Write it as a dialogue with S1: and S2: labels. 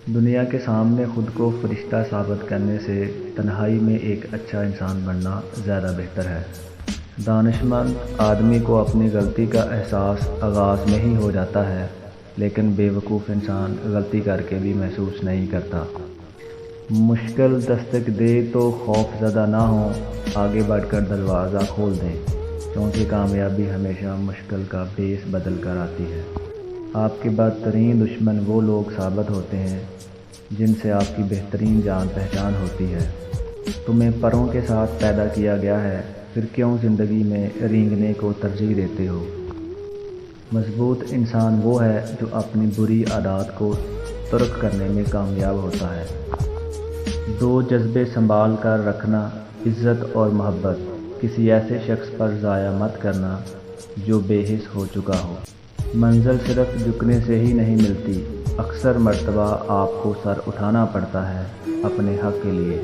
S1: دنیا کے سامنے خود کو فرشتہ ثابت کرنے سے تنہائی میں ایک اچھا انسان بننا زیادہ بہتر ہے۔ دانشمند آدمی کو اپنی غلطی کا احساس آغاز میں ہی ہو جاتا ہے، لیکن بے وقوف انسان غلطی کر کے بھی محسوس نہیں کرتا۔ مشکل دستک دے تو خوف زدہ نہ ہوں، آگے بڑھ کر دروازہ کھول دیں، کیونکہ کامیابی ہمیشہ مشکل کا بیس بدل کر آتی ہے۔ آپ کے بدترین دشمن وہ لوگ ثابت ہوتے ہیں جن سے آپ کی بہترین جان پہچان ہوتی ہے۔ تمہیں پروں کے ساتھ پیدا کیا گیا ہے، پھر کیوں زندگی میں رینگنے کو ترجیح دیتے ہو؟ مضبوط انسان وہ ہے جو اپنی بری عادات کو ترک کرنے میں کامیاب ہوتا ہے۔ دو جذبے سنبھال کر رکھنا، عزت اور محبت۔ کسی ایسے شخص پر ضائع مت کرنا جو بے حس ہو چکا ہو۔ منزل صرف جھکنے سے ہی نہیں ملتی، اکثر مرتبہ آپ کو سر اٹھانا پڑتا ہے اپنے حق کے لیے۔